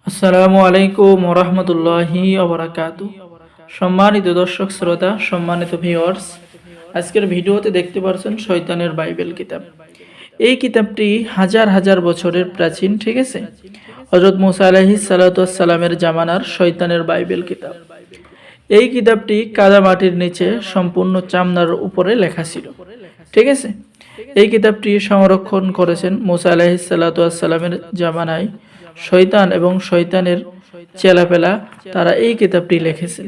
আসসালামু আলাইকুম ওয়া রাহমাতুল্লাহি ওয়া বারাকাতুহু। সম্মানিত দর্শক শ্রোতা, সম্মানিত ভিউয়ার্স, আজকের ভিডিওতে দেখতে পাচ্ছেন শয়তানের বাইবেল কিতাব। এই কিতাবটি হাজার হাজার বছরের প্রাচীন, ঠিক আছে। হযরত মুসা আলাইহিস সালাতু ওয়াস সালামের জামানার শয়তানের বাইবেল কিতাব। এই কিতাবটি কাদা মাটির নিচে সম্পূর্ণ চামড়ার উপরে লেখা ছিল, ঠিক আছে। এই কিতাবটি সংরক্ষণ করেছেন মুসা আলাইহিস সালাতু ওয়াস সালামের জামানায় শয়তান এবং শয়তানের চেলাপেলা, তারা এই কিতাবটি লিখেছেন।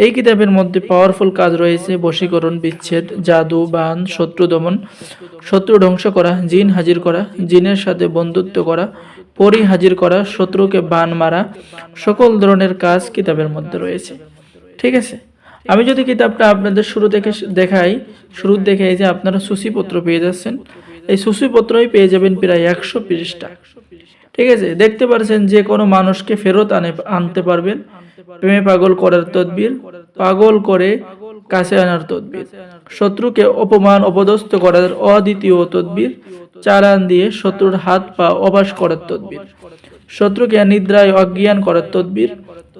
এই কিতাবের মধ্যে পাওয়ারফুল কাজ রয়েছে: বশীকরণ, বিচ্ছেদ, জাদু, বান, শত্রু দমন, শত্রু ধ্বংস করা, জিন হাজির করা, জিনের সাথে বন্ধুত্ব করা, পরী হাজির করা, শত্রুকে বান মারা, সকল ধরনের কাজ কিতাবের মধ্যে রয়েছে, ঠিক আছে। আমি যদি কিতাবটা আপনাদের শুরু দেখাই যে আপনারা সূচিপত্র পেয়ে যাচ্ছেন। এই সূচিপত্রই পেয়ে যাবেন প্রায় 100 পৃষ্ঠা, ঠিক আছে। দেখতে পাচ্ছেন যে কোনো মানুষকে ফেরত আনতে পারবেন, প্রেমে পাগল করার তদবির, পাগল করে কাছে আনার তদবির, শত্রুকে অপমান অপদস্থ করার অদ্বিতীয় তদবির, চালান দিয়ে শত্রুর হাত পা অবাস করার তদবির, শত্রুকে নিদ্রায় অজ্ঞান করার তদবির,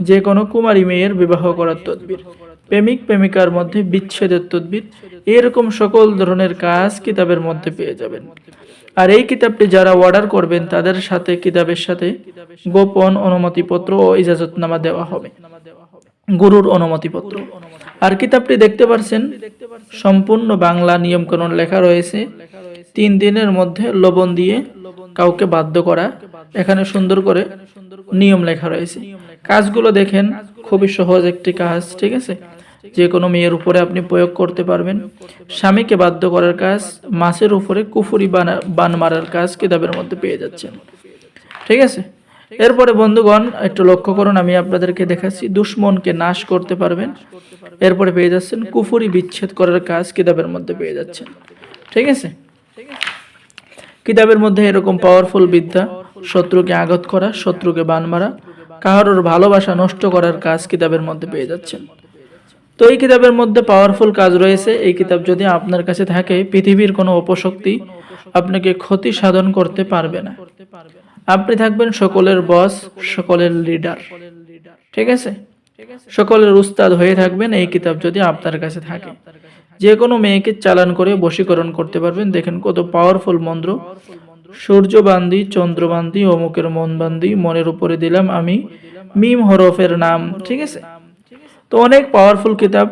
যে কোনো কুমারী মেয়ের বিবাহ করার তদবির, প্রেমিক প্রেমিকার মধ্যে বিচ্ছেদের তদবির, এরকম সকল ধরনের কাজ কিতাবের মধ্যে পেয়ে যাবেন। আর এই কিতাবটি যারা অর্ডার করবেন তাদের সাথে কিতাবের সাথে গোপন অনুমতিপত্র ও ইজাজতনামা দেওয়া হবে, গুরুর অনুমতিপত্র। আর কিতাবটি দেখতে পাচ্ছেন সম্পূর্ণ বাংলা নিয়মকানুন লেখা রয়েছে। 3 দিনের মধ্যে লবণ দিয়ে কাউকে বাধ্য করা, এখানে সুন্দর করে নিয়ম লেখা রয়েছে। কাজগুলো দেখেন, খুবই সহজ একটি কাজ, ঠিক আছে। যে কোনো মেয়ের উপরে আপনি প্রয়োগ করতে পারবেন। স্বামীকে বাধ্য করার কাজ, মাছের উপরে কুফুরি বান মারার কাজ কিতাবের মধ্যে পেয়ে যাচ্ছেন, ঠিক আছে। এরপরে বন্ধুগণ একটু লক্ষ্য করুন, আমি আপনাদেরকে দেখাচ্ছি দুশমনকে নাশ করতে পারবেন। এরপরে পেয়ে যাচ্ছেন কুফুরি বিচ্ছেদ করার কাজ কিতাবের মধ্যে পেয়ে যাচ্ছেন, ঠিক আছে। কিতাবের মধ্যে এরকম পাওয়ারফুল বিদ্যা, শত্রুকে আঘাত করা, শত্রুকে বান মারা, কারোর ভালোবাসা নষ্ট করার কাজ কিতাবের মধ্যে পেয়ে যাচ্ছেন। তো এই কিতাবের মধ্যে পাওয়ারফুল কাজ রয়েছে। এই কিতাব যদি আপনার কাছে থাকে, পৃথিবীর কোনো অপশক্তি আপনাকে ক্ষতি সাধন করতে পারবে না। আপনি থাকবেন সকলের বস, সকলের লিডার, ঠিক আছে। সকলের উস্তাদ হয়ে থাকবেন এই কিতাব যদি আপনার কাছে থাকে। যে কোনো মেয়েকে চালান করে বশীকরণ করতে পারবেন। দেখেন কত পাওয়ারফুল মন্ত্র: সূর্য বান্দি, চন্দ্র বান্দি, অমুকের মন বান্দি, মনের উপরে দিলাম আমি মিম হরফের নাম, ঠিক আছে। তো অনেক পাওয়ারফুল কিতাব,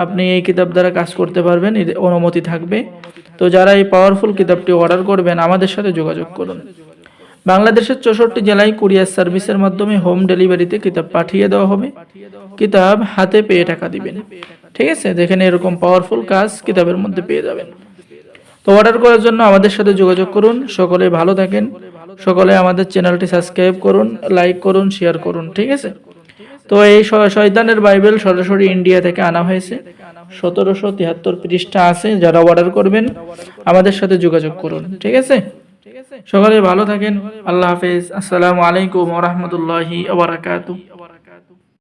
আপনি এই কিতাব দ্বারা কাজ করতে পারবেন, অনুমতি থাকবে। তো যারা এই পাওয়ারফুল কিতাবটি অর্ডার করবেন আমাদের সাথে যোগাযোগ করুন। বাংলাদেশের 64 জেলায় কুরিয়ার সার্ভিসের মাধ্যমে হোম ডেলিভারিতে কিতাব পাঠিয়ে দেওয়া হবে। কিতাব হাতে পেয়ে টাকা দিবেন, ঠিক আছে। দেখেন এরকম পাওয়ারফুল কাজ কিতাবের মধ্যে পেয়ে যাবেন। তো অর্ডার করার জন্য আমাদের সাথে যোগাযোগ করুন। সকলে ভালো থাকেন, সকলে আমাদের চ্যানেলটি সাবস্ক্রাইব করুন, লাইক করুন, শেয়ার করুন, ঠিক আছে। তো এই শয়তানের বাইবেল সরাসরি ইন্ডিয়া থেকে আনা হয়েছে। 1773 পৃষ্ঠা আছে। যারা অর্ডার করবেন আমাদের সাথে যোগাযোগ করুন, ঠিক আছে। সকলে ভালো থাকেন। আল্লাহ হাফেজ। আসসালামু আলাইকুম ওয়া রাহমাতুল্লাহি ওয়া বারাকাতুহু।